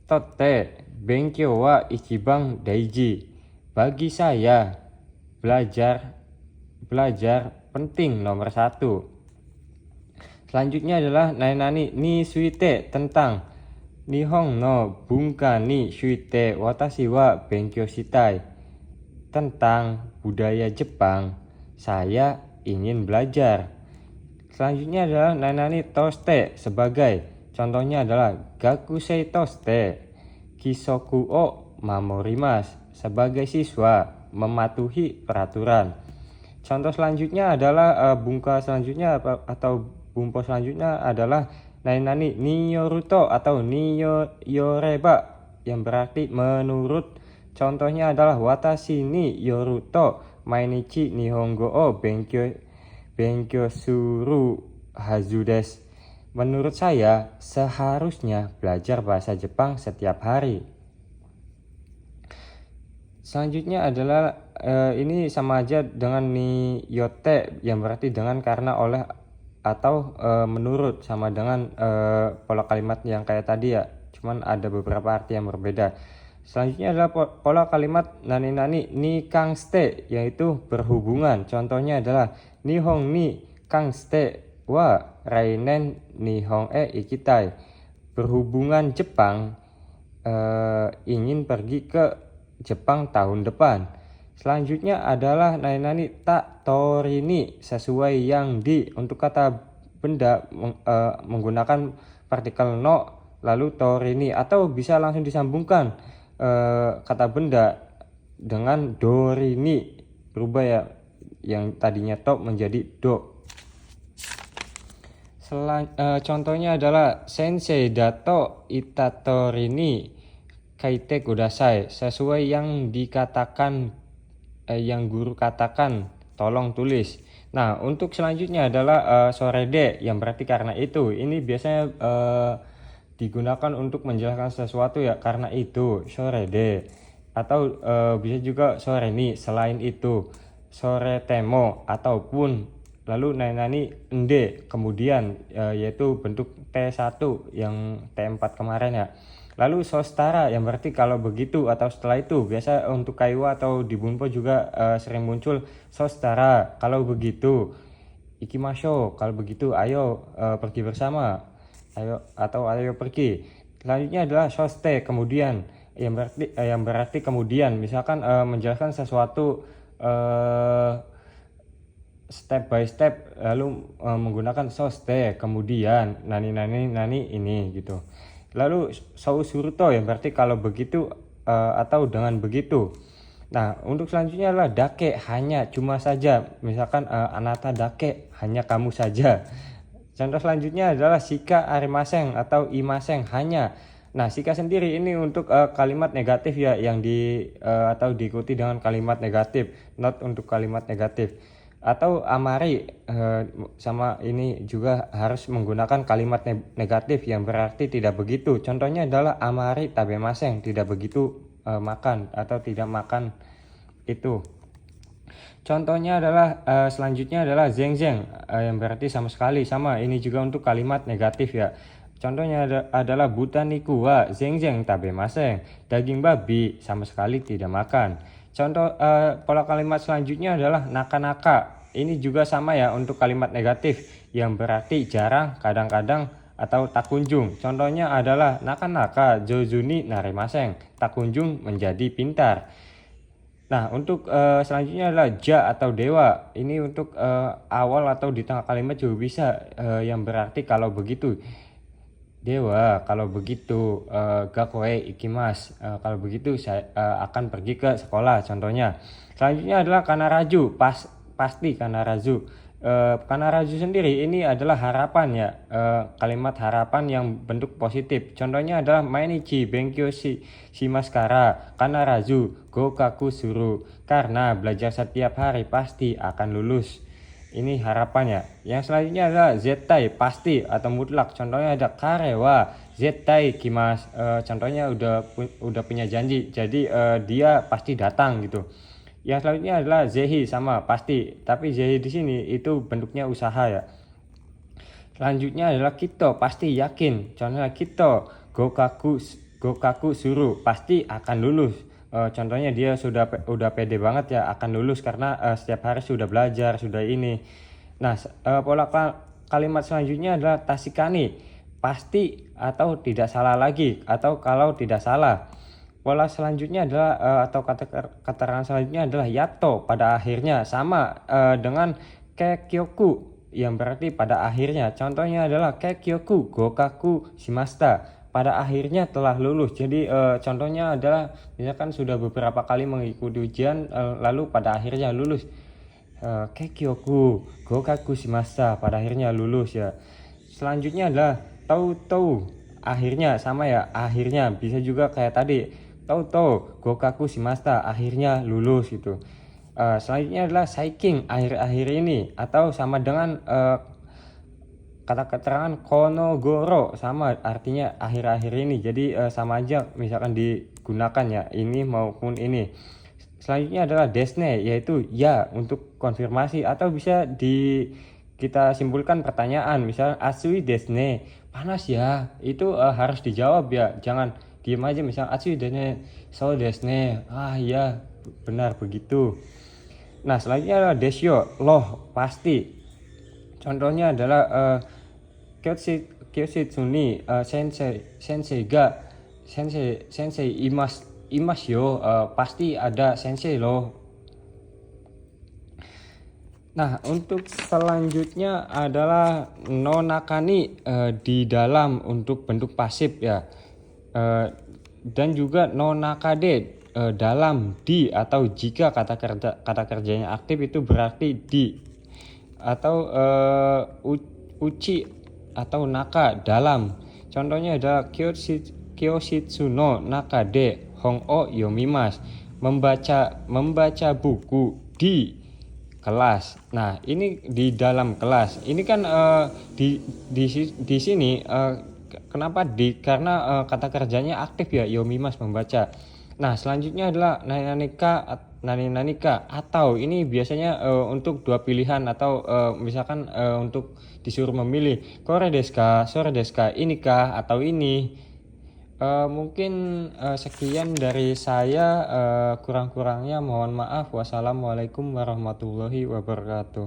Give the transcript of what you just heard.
Totte Benkyo wa Ichiban Daiji. Bagi saya, belajar penting nomor 1. Selanjutnya adalah Nainani ni suite, tentang Nihon no bunka ni suite watashi wa benkyou shitai. Tentang budaya Jepang, saya ingin belajar. Selanjutnya adalah Nainani toste, sebagai. Contohnya adalah Gakusei toste Kisoku o mamorimasu, sebagai siswa mematuhi peraturan. Contoh selanjutnya adalah bungka selanjutnya atau bumpo selanjutnya adalah Nainani ni yoruto atau ni yoreba, yang berarti menurut. Contohnya adalah Watashi ni yoruto mainichi nihongo o benkyou suru hazu desu. Menurut saya, seharusnya belajar bahasa Jepang setiap hari. Selanjutnya adalah ini sama aja dengan ni yote, yang berarti dengan, karena, oleh, atau menurut, sama dengan pola kalimat yang kayak tadi ya, cuman ada beberapa arti yang berbeda. Selanjutnya adalah pola kalimat nani ni kangste, yaitu berhubungan. Contohnya adalah Nihon ni kangste wa rainen Nihon e ikitai. Berhubungan Jepang, ingin pergi ke Jepang tahun depan. Selanjutnya adalah Nainani ta torini, sesuai yang di. Untuk kata benda menggunakan partikel no lalu torini, atau bisa langsung disambungkan kata benda dengan dorini, berubah ya, yang tadinya to menjadi do. Contohnya adalah Sensei dato itatorini kaite kudasai, sesuai yang dikatakan yang guru katakan, tolong tulis. Nah, untuk selanjutnya adalah sorede, yang berarti karena itu. Ini biasanya digunakan untuk menjelaskan sesuatu ya, karena itu sorede. Atau bisa juga soreni, selain itu. Sore temo, ataupun lalu nainani ende, kemudian, yaitu bentuk T1 yang T4 kemarin ya. Lalu sostara, yang berarti kalau begitu atau setelah itu. Biasa untuk kaiwa atau di bunpo juga sering muncul sostara, kalau begitu. Ikimasho, kalau begitu ayo pergi bersama, ayo, atau ayo pergi. Selanjutnya adalah soste, kemudian, yang berarti kemudian. Misalkan menjelaskan sesuatu step by step, lalu menggunakan soste, kemudian nani ini gitu. Lalu sousuruto, yang berarti kalau begitu atau dengan begitu. Nah, untuk selanjutnya adalah dake, hanya, cuma saja. Misalkan anata dake, hanya kamu saja. Contoh selanjutnya adalah shika arimasen atau imasen, hanya. Nah, shika sendiri ini untuk kalimat negatif ya, yang atau diikuti dengan kalimat negatif, not untuk kalimat negatif. Atau amari, sama ini juga harus menggunakan kalimat negatif, yang berarti tidak begitu. Contohnya adalah amari tabemasen, tidak begitu makan atau tidak makan itu. Contohnya adalah selanjutnya adalah zengzeng, yang berarti sama sekali. Sama, ini juga untuk kalimat negatif ya. Contohnya adalah butaniku wa zengzeng tabemasen, daging babi sama sekali tidak makan. Contoh pola kalimat selanjutnya adalah naka-naka. Ini juga sama ya, untuk kalimat negatif, yang berarti jarang, kadang-kadang, atau tak kunjung. Contohnya adalah naka-naka jozuni naremasen, tak kunjung menjadi pintar. Nah, untuk selanjutnya adalah ja atau dewa. Ini untuk awal atau di tengah kalimat juga bisa, yang berarti kalau begitu. Dewa, kalau begitu. Gakoe ikimasu, kalau begitu saya akan pergi ke sekolah, contohnya. Selanjutnya adalah kanaraju, pasti kanaraju. Kanaraju sendiri ini adalah harapan ya, kalimat harapan yang bentuk positif. Contohnya adalah mainichi benkyou shimasu kara kanaraju gokaku suru, karena belajar setiap hari pasti akan lulus. Ini harapannya. Yang selanjutnya adalah zettai, pasti atau mutlak. Contohnya ada karewa zettai kimasu, contohnya udah punya janji, jadi dia pasti datang gitu. Yang selanjutnya adalah zehi, sama, pasti. Tapi zehi di sini itu bentuknya usaha ya. Selanjutnya adalah kito, pasti, yakin. Contohnya kito gokaku gokaku suru, pasti akan lulus. Contohnya dia udah pede banget ya akan lulus karena setiap hari sudah belajar, sudah ini. Nah, pola kalimat selanjutnya adalah tasikani, pasti atau tidak salah lagi, atau kalau tidak salah. Pola selanjutnya adalah atau keterangan selanjutnya adalah yato, pada akhirnya sama dengan kekyoku yang berarti pada akhirnya. Contohnya adalah kekyoku gokaku shimashita, pada akhirnya telah lulus. Jadi contohnya adalah misalkan sudah beberapa kali mengikuti ujian lalu pada akhirnya lulus. Kekyoku gokaku shimashita, pada akhirnya lulus ya. Selanjutnya adalah tahu-tahu, akhirnya sama ya, akhirnya bisa juga kayak tadi tahu-tahu gokaku shimashita, akhirnya lulus gitu. Selanjutnya adalah saiking, akhir-akhir ini, atau sama dengan kata keterangan konogoro, sama artinya akhir-akhir ini. Jadi sama aja misalkan digunakan ya, ini maupun ini. Selanjutnya adalah desne, yaitu ya untuk konfirmasi, atau bisa kita simpulkan pertanyaan, misal atsui desne, panas ya, itu harus dijawab ya, jangan diem aja. Misal atsui desne, so desne, iya benar begitu. Nah, selanjutnya adalah desyo, loh pasti. Contohnya adalah kyoshitsu ni sensei imas yo, pasti ada sensei loh. Nah, untuk selanjutnya adalah nonakani, di dalam untuk bentuk pasif ya. Dan juga nonakade, dalam, di, atau jika kata kerjanya aktif itu berarti di, atau uchi atau naka, dalam. Contohnya adalah kyoshitsu no nakade hong o yomimasu, membaca buku di kelas. Nah, ini di dalam kelas. Ini kan di sini kenapa karena kata kerjanya aktif ya, yomimas, membaca. Nah, selanjutnya adalah nani nanika, atau ini biasanya untuk dua pilihan, atau misalkan untuk disuruh memilih kore desu ka, sore desu ka, inikah atau ini. Mungkin sekian dari saya, kurang-kurangnya mohon maaf. Wassalamualaikum warahmatullahi wabarakatuh.